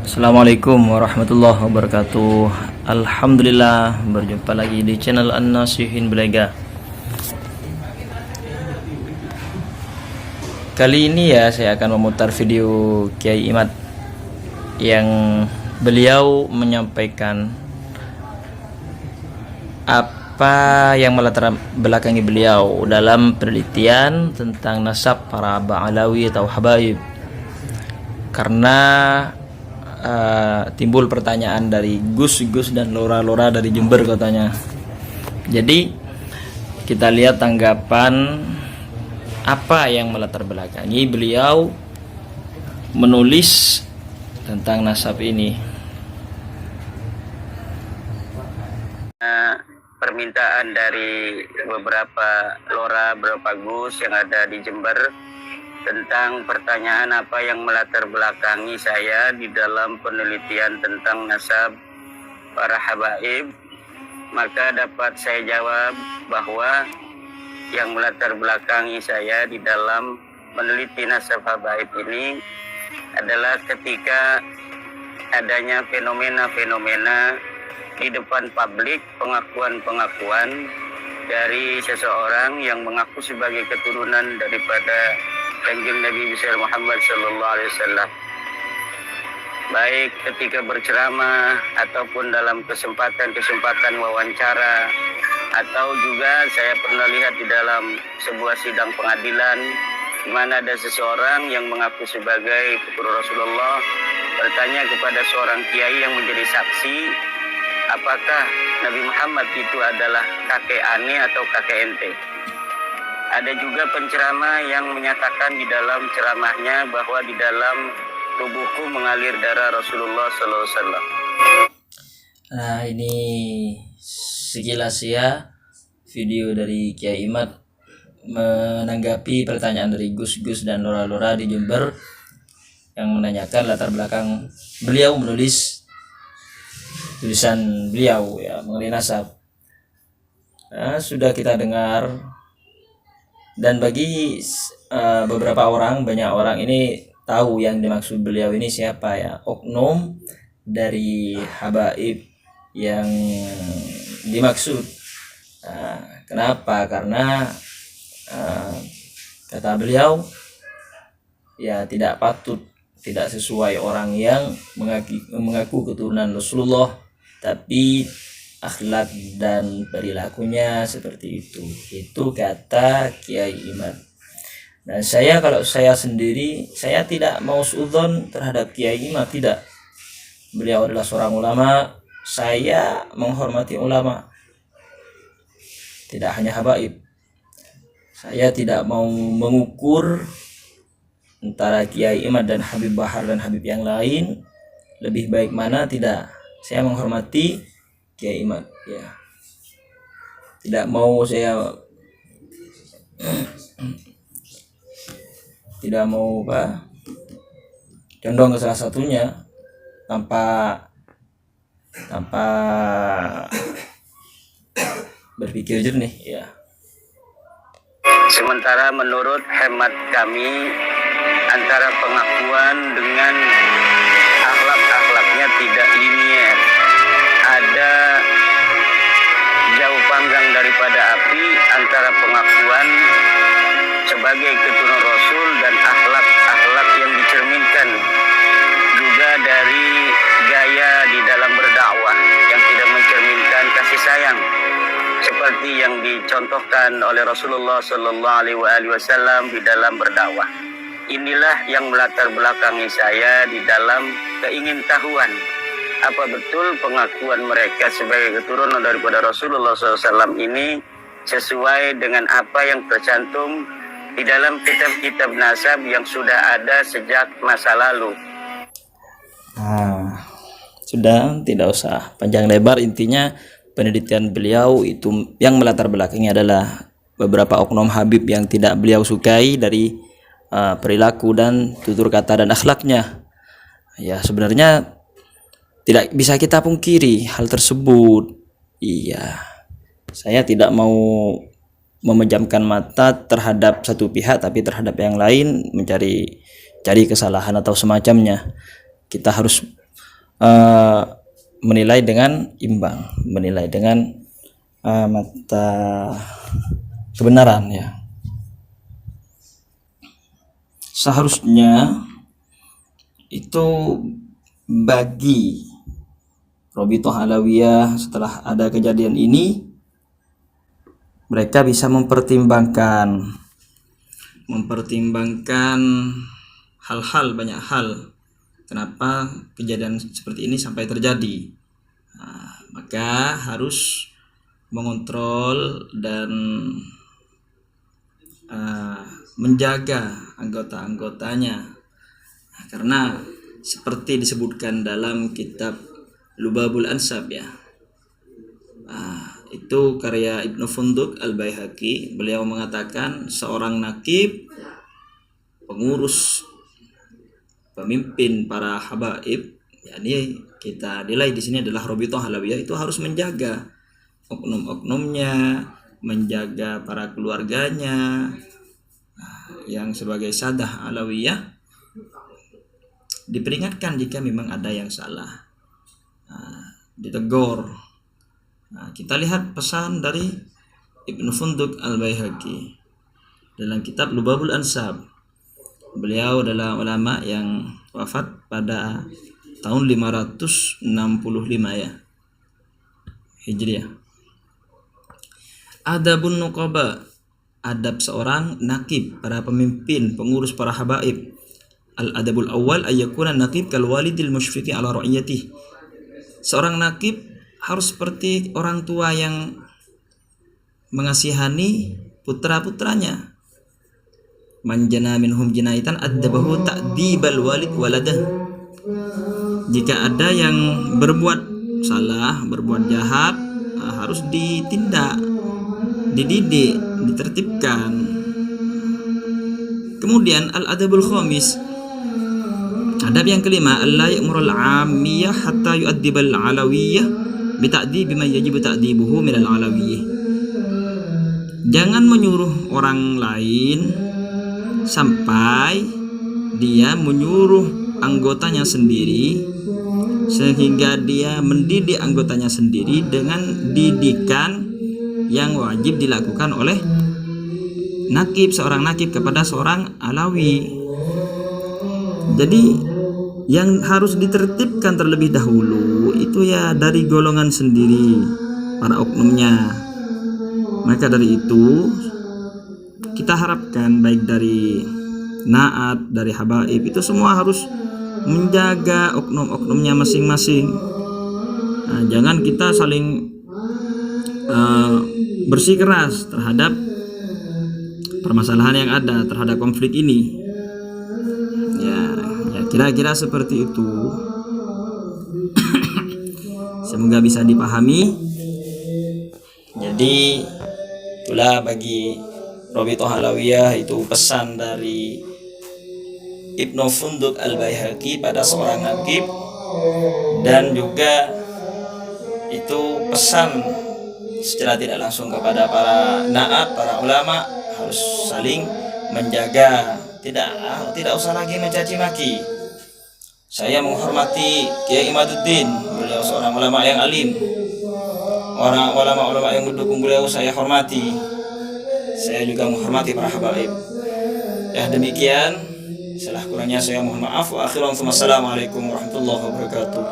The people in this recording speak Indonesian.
Assalamualaikum warahmatullahi wabarakatuh. Alhamdulillah, berjumpa lagi di channel An-Nasihin Belega. Kali ini ya saya akan memutar video Kiai Imad yang beliau menyampaikan apa yang melatar belakangi beliau dalam penelitian tentang nasab para Ba'alawi atau Habaib. Karena timbul pertanyaan dari Gus dan Lora dari Jember katanya. Jadi kita lihat tanggapan apa yang melatar belakangi beliau menulis tentang nasab ini. Permintaan dari beberapa Lora, beberapa Gus yang ada di Jember tentang pertanyaan apa yang melatar belakangi saya di dalam penelitian tentang nasab para habaib, maka dapat saya jawab bahwa yang melatar belakangi saya di dalam meneliti nasab habaib ini adalah ketika adanya fenomena-fenomena di depan publik, pengakuan-pengakuan dari seseorang yang mengaku sebagai keturunan daripada Kanjeng Nabi besar Muhammad sallallahu alaihi wasallam, baik ketika berceramah ataupun dalam kesempatan wawancara, atau juga saya pernah lihat di dalam sebuah sidang pengadilan di mana ada seseorang yang mengaku sebagai keturunan Rasulullah bertanya kepada seorang kiai yang menjadi saksi, apakah Nabi Muhammad itu adalah kakek ane atau kakek ente. Ada juga penceramah yang menyatakan di dalam ceramahnya bahwa di dalam tubuhku mengalir darah Rasulullah SAW. Nah, ini sekilas ya video dari Kiai Imad menanggapi pertanyaan dari Gus dan Lora di Jember yang menanyakan latar belakang beliau menulis tulisan beliau ya mengenai nasab. Nah, sudah kita dengar. Dan bagi banyak orang ini tahu yang dimaksud beliau ini siapa ya, oknum dari habaib yang dimaksud. Kenapa? Karena kata beliau ya tidak patut, tidak sesuai orang yang mengaku keturunan Rasulullah tapi akhlak dan perilakunya seperti itu kata Kiai Imad. Dan kalau saya sendiri, saya tidak mau suudzon terhadap Kiai Imad, tidak. Beliau adalah seorang ulama, saya menghormati ulama, tidak hanya habaib. Saya tidak mau mengukur antara Kiai Imad dan Habib Bahar dan Habib yang lain lebih baik mana, tidak. Saya menghormati Kiai Imad ya, tidak mau saya tidak mau condong ke salah satunya tanpa berpikir jernih ya. Sementara menurut hemat kami, antara pengakuan dengan akhlak-akhlaknya tidak linier, ada jauh panggang daripada api antara pengakuan sebagai keturunan Rasul dan akhlak-akhlak yang dicerminkan juga dari gaya di dalam berdakwah yang tidak mencerminkan kasih sayang seperti yang dicontohkan oleh Rasulullah sallallahu alaihi wasallam di dalam berdakwah. Inilah yang melatar belakangi saya di dalam keingintahuan apa betul pengakuan mereka sebagai keturunan daripada Rasulullah SAW ini sesuai dengan apa yang tercantum di dalam kitab-kitab nasab yang sudah ada sejak masa lalu. Nah, sudah, tidak usah panjang lebar. Intinya penelitian beliau itu yang melatar belakangnya adalah beberapa oknum Habib yang tidak beliau sukai dari perilaku dan tutur kata dan akhlaknya. Ya, sebenarnya tidak bisa kita pungkiri hal tersebut. Iya, saya tidak mau memejamkan mata terhadap satu pihak tapi terhadap yang lain cari kesalahan atau semacamnya. Kita harus eh, menilai dengan imbang, menilai dengan mata kebenaran ya. Seharusnya itu bagi Robitoh Alawiyah setelah ada kejadian ini, mereka bisa mempertimbangkan hal-hal, banyak hal kenapa kejadian seperti ini sampai terjadi. Maka harus mengontrol dan menjaga anggota-anggotanya, karena seperti disebutkan dalam kitab Lubabul Ansab ya, itu karya Ibnu Funduk Al-Baihaqi. Beliau mengatakan seorang nakib, pengurus, pemimpin para habaib, yakni kita nilai di sini adalah Robitoh Alawiyah, itu harus menjaga oknum-oknumnya, menjaga para keluarganya. Yang sebagai sadah Alawiyah diperingatkan jika memang ada yang salah, ditegur. Kita lihat pesan dari Ibnu Funduk Al-Baihaqi dalam kitab Lubabul Ansab. Beliau adalah ulama yang wafat pada tahun 565 ya Hijriah. Adabun nuqaba, adab seorang nakib, para pemimpin, pengurus para habaib. Al-adabul awal ayyakuna nakib kal walidil musyfiqi ala ra'iyatih. Seorang nakib harus seperti orang tua yang mengasihani putra-putranya. Man jana minhum jinaitan addabahu ta'dibal walid waladah. Jika ada yang berbuat salah, berbuat jahat, harus ditindak, dididik, ditertibkan. Kemudian al-adabul khamis, adab yang kelima, alla ya'murul 'amiyah hatta yu'addibal 'alawiyyah bi ta'dibi ma yajibu ta'dibuhu minal 'alawiyyah. Jangan menyuruh orang lain sampai dia menyuruh anggotanya sendiri, sehingga dia mendidik anggotanya sendiri dengan didikan yang wajib dilakukan oleh nakib, seorang nakib kepada seorang alawi. Jadi yang harus ditertibkan terlebih dahulu itu ya dari golongan sendiri, para oknumnya. Maka dari itu kita harapkan baik dari naat, dari habaib, itu semua harus menjaga oknum-oknumnya masing-masing. Jangan kita saling bersikeras terhadap permasalahan yang ada, terhadap konflik ini. Ya kira-kira seperti itu. Semoga bisa dipahami. Jadi itulah bagi Robitoh Alawiyah, itu pesan dari Ibnu Funduk Al-Baihaqi pada seorang nakib, dan juga itu pesan secara tidak langsung kepada para naat, para ulama, harus saling menjaga, tidak usah lagi mencaci maki. Saya menghormati Kiai Imaduddin, beliau seorang ulama yang alim. Orang ulama-ulama yang mendukung beliau saya hormati. Saya juga menghormati para habaib. Ya demikian, salah kurangnya saya mohon maaf. Wa akhiran, assalamualaikum warahmatullahi wabarakatuh.